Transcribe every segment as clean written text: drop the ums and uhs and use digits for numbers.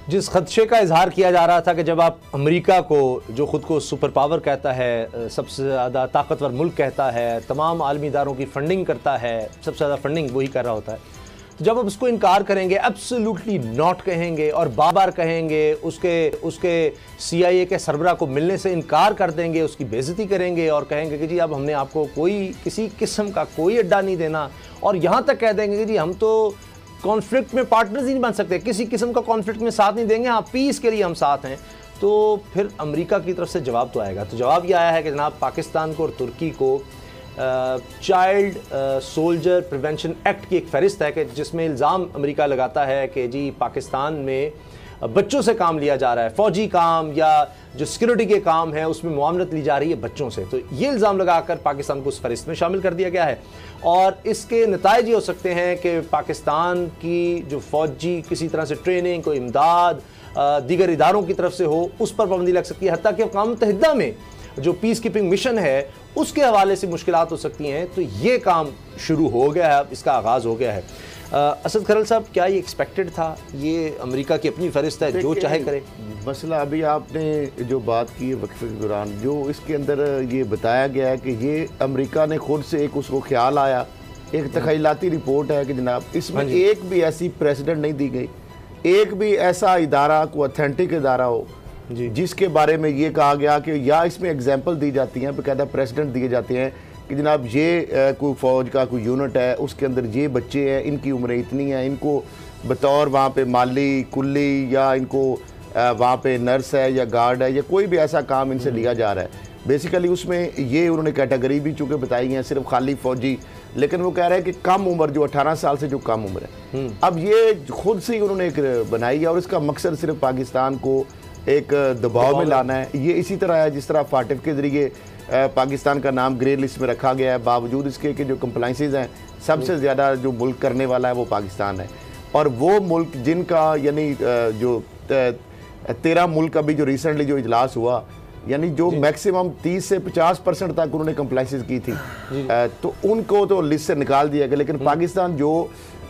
जिस खदशे का इजहार किया जा रहा था कि जब आप अमेरिका को, जो ख़ुद को सुपर पावर कहता है, सबसे ज़्यादा ताकतवर मुल्क कहता है, तमाम आलमी इदारों की फ़ंडिंग करता है, सबसे ज़्यादा फ़ंडिंग वही कर रहा होता है, तो जब आप उसको इनकार करेंगे, एब्सोल्युटली नॉट कहेंगे और बार बार कहेंगे, उसके CIA के सरबरा को मिलने से इनकार कर देंगे, उसकी बेइज्जती करेंगे और कहेंगे कि जी अब हमने आपको कोई किसी किस्म का कोई अड्डा नहीं देना, और यहाँ तक कह देंगे कि जी हम तो कॉन्फ्लिक्ट में पार्टनर्स ही नहीं बन सकते, किसी किस्म का कॉन्फ्लिक्ट में साथ नहीं देंगे, हाँ पीस के लिए हम साथ हैं, तो फिर अमेरिका की तरफ से जवाब तो आएगा। तो जवाब ये आया है कि जनाब पाकिस्तान को और तुर्की को चाइल्ड सोल्जर प्रिवेंशन एक्ट की एक फ़हरिस्त है कि जिसमें इल्ज़ाम अमेरिका लगाता है कि जी पाकिस्तान में बच्चों से काम लिया जा रहा है, फ़ौजी काम या जो सिक्योरिटी के काम है उसमें मुआवनत ली जा रही है बच्चों से। तो ये इल्ज़ाम लगाकर पाकिस्तान को उस फहरिस्त में शामिल कर दिया गया है, और इसके नताइज ये हो सकते हैं कि पाकिस्तान की जो फ़ौजी किसी तरह से ट्रेनिंग, कोई इमदाद दीगर इदारों की तरफ से हो, उस पर पाबंदी लग सकती है, हत्ता कि अक़वाम मुत्तहिदा में जो पीस कीपिंग मिशन है उसके हवाले से मुश्किलात हो सकती हैं। तो ये काम शुरू हो गया है, अब इसका आगाज़ हो गया है। असद खरल साहब, क्या ये एक्सपेक्टेड था? ये अमेरिका की अपनी फहरिस्त है, जो चाहे करे। मसला अभी आपने जो बात की है वक्फे के दौरान, जो इसके अंदर ये बताया गया है कि ये अमेरिका ने खुद से एक उसको ख्याल आया, एक तखयलाती रिपोर्ट है कि जनाब इसमें एक भी ऐसी प्रेसिडेंट नहीं दी गई, एक भी ऐसा इदारा को ऑथेंटिक इदारा हो जिसके बारे में ये कहा गया कि या इसमें एग्जाम्पल दी जाती हैं, बाकायदा प्रेसिडेंट दिए जाते हैं कि जनाब ये कोई फ़ौज का कोई यूनिट है, उसके अंदर ये बच्चे हैं, इनकी उम्रें इतनी हैं, इनको बतौर वहाँ पे माली कुल्ली या इनको वहाँ पे नर्स है या गार्ड है या कोई भी ऐसा काम इनसे लिया जा रहा है। बेसिकली उसमें ये उन्होंने कैटेगरी भी चूँकि बताई है, सिर्फ खाली फ़ौजी, लेकिन वो कह रहे हैं कि कम उम्र, जो 18 साल से जो कम उम्र है, अब ये खुद से ही उन्होंने एक बनाई है और इसका मकसद सिर्फ पाकिस्तान को एक दबाव में लाना है। ये इसी तरह है जिस तरह फाटिफ के ज़रिए पाकिस्तान का नाम ग्रे लिस्ट में रखा गया है, बावजूद इसके कि जो कंप्लाइंसेज हैं सबसे ज़्यादा जो मुल्क करने वाला है वो पाकिस्तान है। और वो मुल्क जिनका यानी जो 13 मुल्क अभी जो रिसेंटली जो इजलास हुआ, यानी जो मैक्सिमम 30 से 50% तक उन्होंने कंप्लाइंसेज की थी, तो उनको तो लिस्ट से निकाल दिया गया। लेकिन पाकिस्तान जो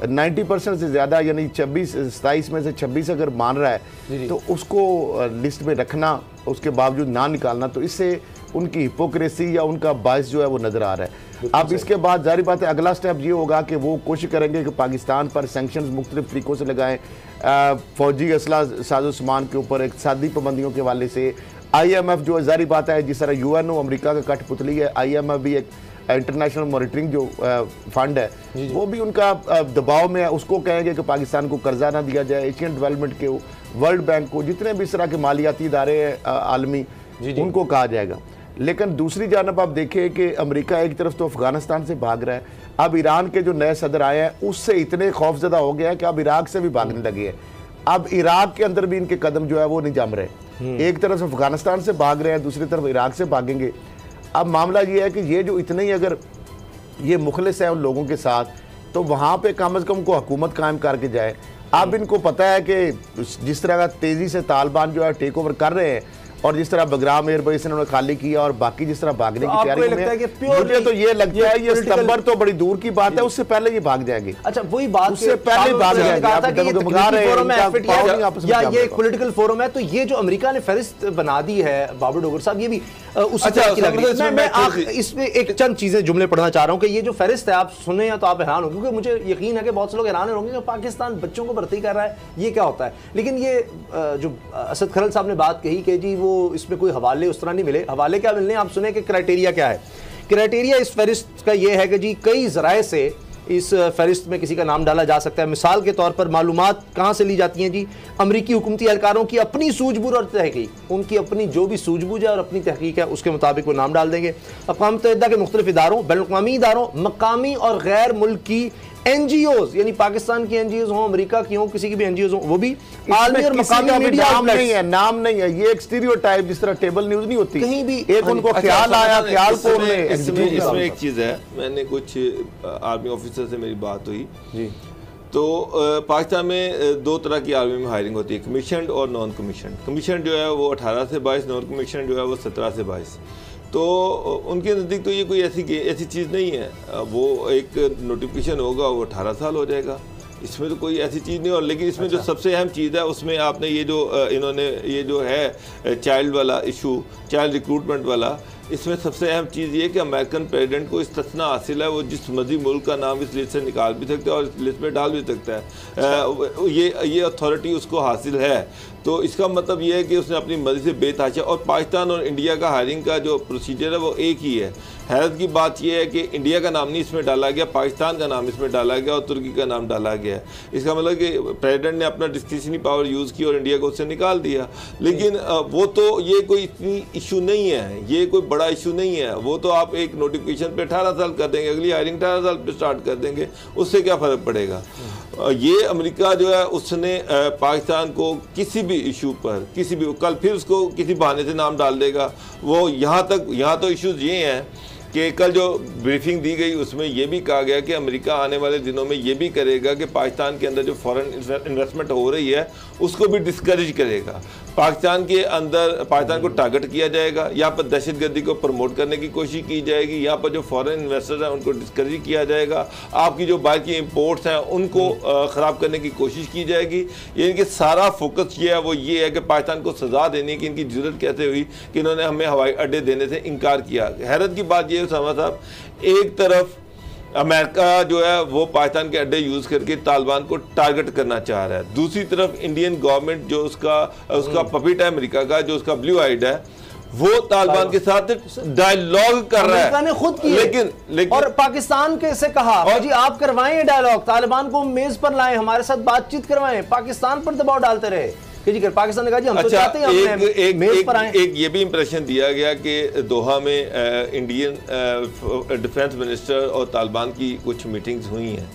90% से ज़्यादा यानी 27 में से 26 अगर मान रहा है तो उसको लिस्ट में रखना, उसके बावजूद ना निकालना, तो इससे उनकी हिपोक्रेसी या उनका बायस जो है वो नज़र आ रहा है। अब इसके बाद जारी बात है अगला स्टेप ये होगा कि वो कोशिश करेंगे कि पाकिस्तान पर सैंक्शंस मुख्तलिफ तरीक़ों से लगाएं, फ़ौजी असला साजो सामान के ऊपर इक़्तिसादी पाबंदियों के हवाले से। IMF जो जारी बात है, जिस तरह UNO अमेरिका का कठपुतली है, IMF भी एक इंटरनेशनल मॉनिटरिंग जो फंड है वो भी उनका दबाव में है, उसको कहेंगे कि पाकिस्तान को कर्जा ना दिया जाए। एशियन डेवलपमेंट के, वर्ल्ड बैंक को, जितने भी इस तरह के मालियाती इदारे हैं आलमी, उनको कहा जाएगा। लेकिन दूसरी जानब आप देखें कि अमेरिका एक तरफ तो अफगानिस्तान से भाग रहा है, अब ईरान के जो नए सदर आए हैं उससे इतने खौफजदा हो गया है कि अब इराक से भी भागने लगे हैं। अब इराक के अंदर भी इनके कदम जो है वो नहीं जम रहे, एक तरफ अफगानिस्तान से भाग रहे हैं, दूसरी तरफ इराक से भागेंगे। अब मामला ये है कि ये जो इतने ही अगर ये मुखलिस हैं उन लोगों के साथ, तो वहाँ पे कम अज़ कम को हुकूमत कायम करके जाए। अब इनको पता है कि जिस तरह का तेज़ी से तालिबान जो है टेक ओवर कर रहे हैं, और जिस तरह बगराम एयरबेस इन्होंने खाली किया और बाकी जिस तरह भागने की तैयारी में, मुझे तो ये लगता है ये सितंबर तो बड़ी दूर की बात है, उससे पहले ये भाग जाएंगे। अच्छा, वही बात, उससे पहले भाग जाएंगे। या ये एक पॉलिटिकल फोरम है, तो ये जो अमेरिका ने फहरिस्त बना दी है बाबर डोगर साहब, ये भी उसी तरह की लग रही है। मैं इसमें एक चंद चीजें जुमले पढ़ना चाह रहा हूँ कि ये जो फहरिस्त है आप सुने या तो आप हैरान हो, क्योंकि मुझे यकीन है कि बहुत से लोग हैरान होंगे कि पाकिस्तान बच्चों को भर्ती कर रहा है, ये क्या होता है। लेकिन ये जो असद खरल साहब ने बात कही कि जी वो इसमें कोई हवाले उस तरह नहीं मिले, हवाले क्या मिलने, आप सुने कि क्राइटेरिया क्या है। क्राइटेरिया इस फहरिस्त का ये है कि जी कई ज़राए से इस फहरिस्त में किसी का नाम डाला जा सकता है। मिसाल के तौर पर मालूमात कहाँ से ली जाती हैं जी, अमरीकी हुकूमती एहलकारों की अपनी सूझबूझ और तहकीक, उनकी अपनी जो भी सूझबूझ है और अपनी तहकीक है उसके मुताबिक वो नाम डाल देंगे। अक़वाम मुत्तहिदा के मुख्तलिफ इदारों, बैनुल-अक़वामी इदारों, मकामी और गैर मुल्की NGOs, यानी पाकिस्तान की NGOs हों, अमेरिका की हों, किसी की भी NGOs हों, वो भी आलमी और मकामी मीडिया नाम नहीं है, ये एक स्टीरियोटाइप, जिस तरह टेबल न्यूज़ नहीं होती, कहीं भी एक उनको ख्याल आया, ख्याल को इसमें एक चीज़ है, मैंने कुछ आर्मी ऑफिसर से मेरी बात हुई जी, तो पाकिस्तान में दो तरह की आर्मी में हायरिंग होती है, कमीशनड और नॉन कमीशनड। कमीशनड जो है वो 18 से 22, नॉन कमीशनड जो है वो 17 से 22। तो उनके नज़दीक तो ये कोई ऐसी चीज़ नहीं है, वो एक नोटिफिकेशन होगा वो 18 साल हो जाएगा, इसमें तो कोई ऐसी चीज़ नहीं। और लेकिन इसमें जो सबसे अहम चीज़ है उसमें आपने ये जो इन्होंने ये जो है चाइल्ड वाला इशू, चाइल्ड रिक्रूटमेंट वाला, इसमें सबसे अहम चीज़ ये कि अमेरिकन प्रेसिडेंट को इस्तिस्ना हासिल है, वो जिस मर्जी मुल्क का नाम इस लिस्ट से निकाल भी सकते हैं और इस लिस्ट में डाल भी सकता है। ये अथॉरिटी उसको हासिल है। तो इसका मतलब ये है कि उसने अपनी मर्जी से बेतहाशा, और पाकिस्तान और इंडिया का हायरिंग का जो प्रोसीजर है वो एक ही है। हैरत की बात यह है कि इंडिया का नाम नहीं इसमें डाला गया, पाकिस्तान का नाम इसमें डाला गया और तुर्की का नाम डाला गया। इसका मतलब कि प्रेसिडेंट ने अपना डिस्क्रिशनरी पावर यूज़ की और इंडिया को उससे निकाल दिया। लेकिन वो तो ये कोई इतनी इशू नहीं है, ये कोई बड़ा इशू नहीं है। वो तो आप एक नोटिफिकेशन पे 18 साल कर देंगे, अगली हायरिंग 18 साल पे स्टार्ट कर देंगे, उससे क्या फ़र्क पड़ेगा। ये अमेरिका जो है उसने पाकिस्तान को किसी भी इशू पर, किसी भी, कल फिर उसको किसी बहाने से नाम डाल देगा। वो यहाँ तो इश्यूज़ ये हैं कि कल जो ब्रीफिंग दी गई उसमें यह भी कहा गया कि अमेरिका आने वाले दिनों में ये भी करेगा कि पाकिस्तान के अंदर जो फॉरेन इन्वेस्टमेंट हो रही है उसको भी डिस्करेज करेगा। पाकिस्तान के अंदर पाकिस्तान को टारगेट किया जाएगा, यहाँ पर दहशतगर्दी को प्रमोट करने की कोशिश की जाएगी, यहाँ पर जो फॉरेन इन्वेस्टर्स हैं उनको डिस्करेज किया जाएगा, आपकी जो बाहर की इंपोर्ट्स हैं उनको ख़राब करने की कोशिश की जाएगी। यानी कि सारा फोकस ये है कि पाकिस्तान को सज़ा देने की इनकी ज़रूरत कैसे हुई कि इन्होंने हमें हवाई अड्डे देने से इनकार किया। हैरत की बात यह उसामा साहब, एक तरफ अमेरिका जो है वो पाकिस्तान के अड्डे यूज़ करके तालिबान को टारगेट करना चाह रहा है, दूसरी तरफ इंडियन गवर्नमेंट जो उसका पपिट है अमेरिका का, जो उसका ब्लू आइड है, वो तालिबान के साथ डायलॉग कर रहा है। अमेरिका ने खुद किया, लेकिन और पाकिस्तान के से कहा और जी आप करवाएं डायलॉग, तालिबान को मेज पर लाएं, हमारे साथ बातचीत करवाएं, पाकिस्तान पर दबाव डालते रहे कि जी पाकिस्तान ने कहा जी हम तो चाहते हैं मेज पर आएं। एक ये भी इंप्रेशन दिया गया कि दोहा में इंडियन डिफेंस मिनिस्टर और तालिबान की कुछ मीटिंग्स हुई हैं,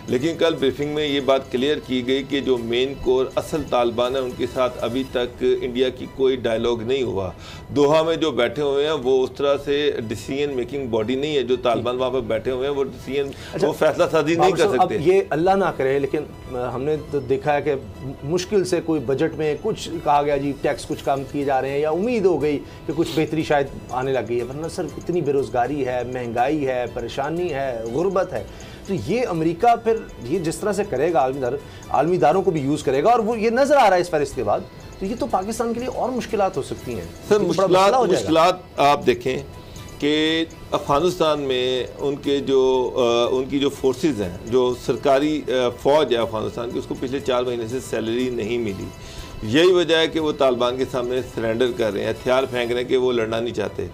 लेकिन कल ब्रीफिंग में ये बात क्लियर की गई कि जो मेन कोर असल तालिबान है उनके साथ अभी तक इंडिया की कोई डायलॉग नहीं हुआ। दोहा में जो बैठे हुए हैं वो उस तरह से डिसीजन मेकिंग बॉडी नहीं है, जो तालिबान वहाँ पर बैठे हुए हैं वो डिसीजन वो फैसला साजी नहीं कर सकते। अब ये अल्लाह ना करे, लेकिन हमने तो देखा है कि मुश्किल से कोई बजट में कुछ कहा गया जी टैक्स कुछ कम किए जा रहे हैं, या उम्मीद हो गई कि कुछ बेहतरी शायद आने लग गई है, वरना सर इतनी बेरोज़गारी है, महंगाई है, परेशानी है, गुर्बत है। तो ये अमेरिका फिर ये जिस तरह से करेगा आलमी दारों को भी यूज़ करेगा, और वो ये नज़र आ रहा है इस फहरिस्त के बाद, तो ये तो पाकिस्तान के लिए और मुश्किलात हो सकती हैं। सर मुश्किलात आप देखें कि अफ़गानिस्तान में उनकी जो फोर्सेस हैं, जो सरकारी फ़ौज है अफ़गानिस्तान की, उसको पिछले 4 महीने से सैलरी नहीं मिली। यही वजह है कि वो तालिबान के सामने सरेंडर कर रहे हैं, हथियार फेंक रहे हैं कि वो लड़ना नहीं चाहते।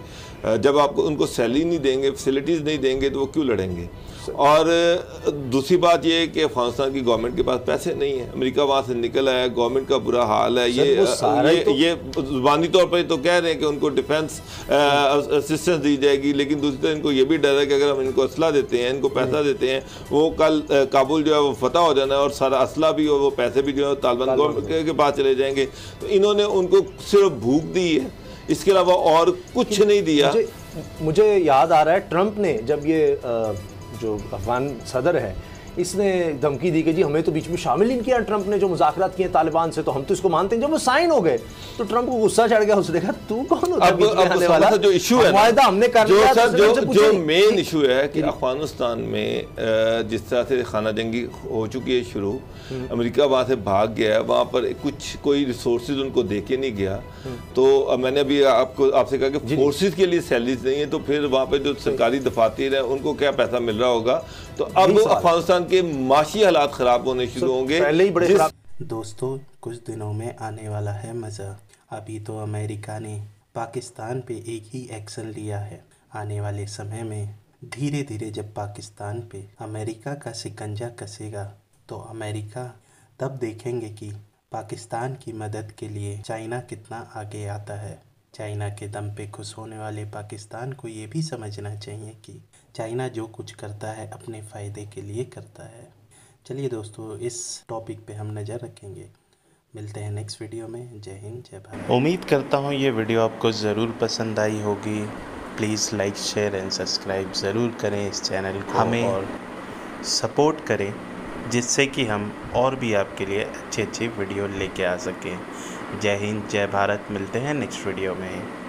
जब आपको उनको सैलरी नहीं देंगे, फैसिलिटीज़ नहीं देंगे, तो वो क्यों लड़ेंगे। और दूसरी बात ये है कि अफगानिस्तान की गवर्नमेंट के पास पैसे नहीं है, अमेरिका वहाँ से निकल आया, गवर्नमेंट का बुरा हाल है। ये जुबानी तौर पर तो कह रहे हैं कि उनको डिफेंस असिस्टेंस दी जाएगी, लेकिन दूसरी तरफ इनको ये भी डर है कि अगर हम इनको असला देते हैं, इनको पैसा देते हैं, वो कल काबुल जो है वो फतह हो जाना है और सारा असला भी और वो पैसे भी जो है तालिबान गवर्नमेंट के पास चले जाएंगे। तो इन्होंने उनको सिर्फ भूख दी है, इसके अलावा और कुछ नहीं दिया। मुझे याद आ रहा है ट्रंप ने जब ये जो अफगान सदर है इसने धमकी दी कि जी हमें तो बीच में शामिल नहीं किया ट्रंप ने, जो मुज़ाकरात किए तालिबान से, तो हम तो इसको मानते हैं। जब वो साइन हो गए तो ट्रंप को गुस्सा चढ़ गया, उसने देखा तू कौन होता है बीच में आने वाला। जो इशू है ना, हमने कर लिया, जो मेन इशू है कि अफगानिस्तान में जिस तरह से खाना जंगी हो चुकी है शुरू, अमेरिका वहाँ से भाग गया है, वहाँ पर कोई रिसोर्सेज उनको दे के नहीं गया। तो मैंने अभी आपसे कहा कि फोर्सेज के लिए सैलरीज नहीं है, तो फिर वहाँ पर जो सरकारी दफातर है उनको क्या पैसा मिल रहा होगा। तो अब अफगानिस्तान के माशी हालात ख़राब होने शुरू होंगे। पहले ही बड़े दोस्तों कुछ दिनों में आने वाला है मज़ा। अभी तो अमेरिका ने पाकिस्तान पे एक ही एक्शन लिया है, आने वाले समय में धीरे धीरे जब पाकिस्तान पे अमेरिका का शिकंजा कसेगा तो अमेरिका तब देखेंगे कि पाकिस्तान की मदद के लिए चाइना कितना आगे आता है। चाइना के दम पे खुश होने वाले पाकिस्तान को ये भी समझना चाहिए कि चाइना जो कुछ करता है अपने फ़ायदे के लिए करता है। चलिए दोस्तों, इस टॉपिक पे हम नज़र रखेंगे। मिलते हैं नेक्स्ट वीडियो में। जय हिंद, जय भारत। उम्मीद करता हूँ ये वीडियो आपको ज़रूर पसंद आई होगी। Please like, share and subscribe ज़रूर करें इस चैनल को, हमें और सपोर्ट करें, जिससे कि हम और भी आपके लिए अच्छे वीडियो लेके आ सकें। जय हिंद, जय भारत। मिलते हैं नेक्स्ट वीडियो में।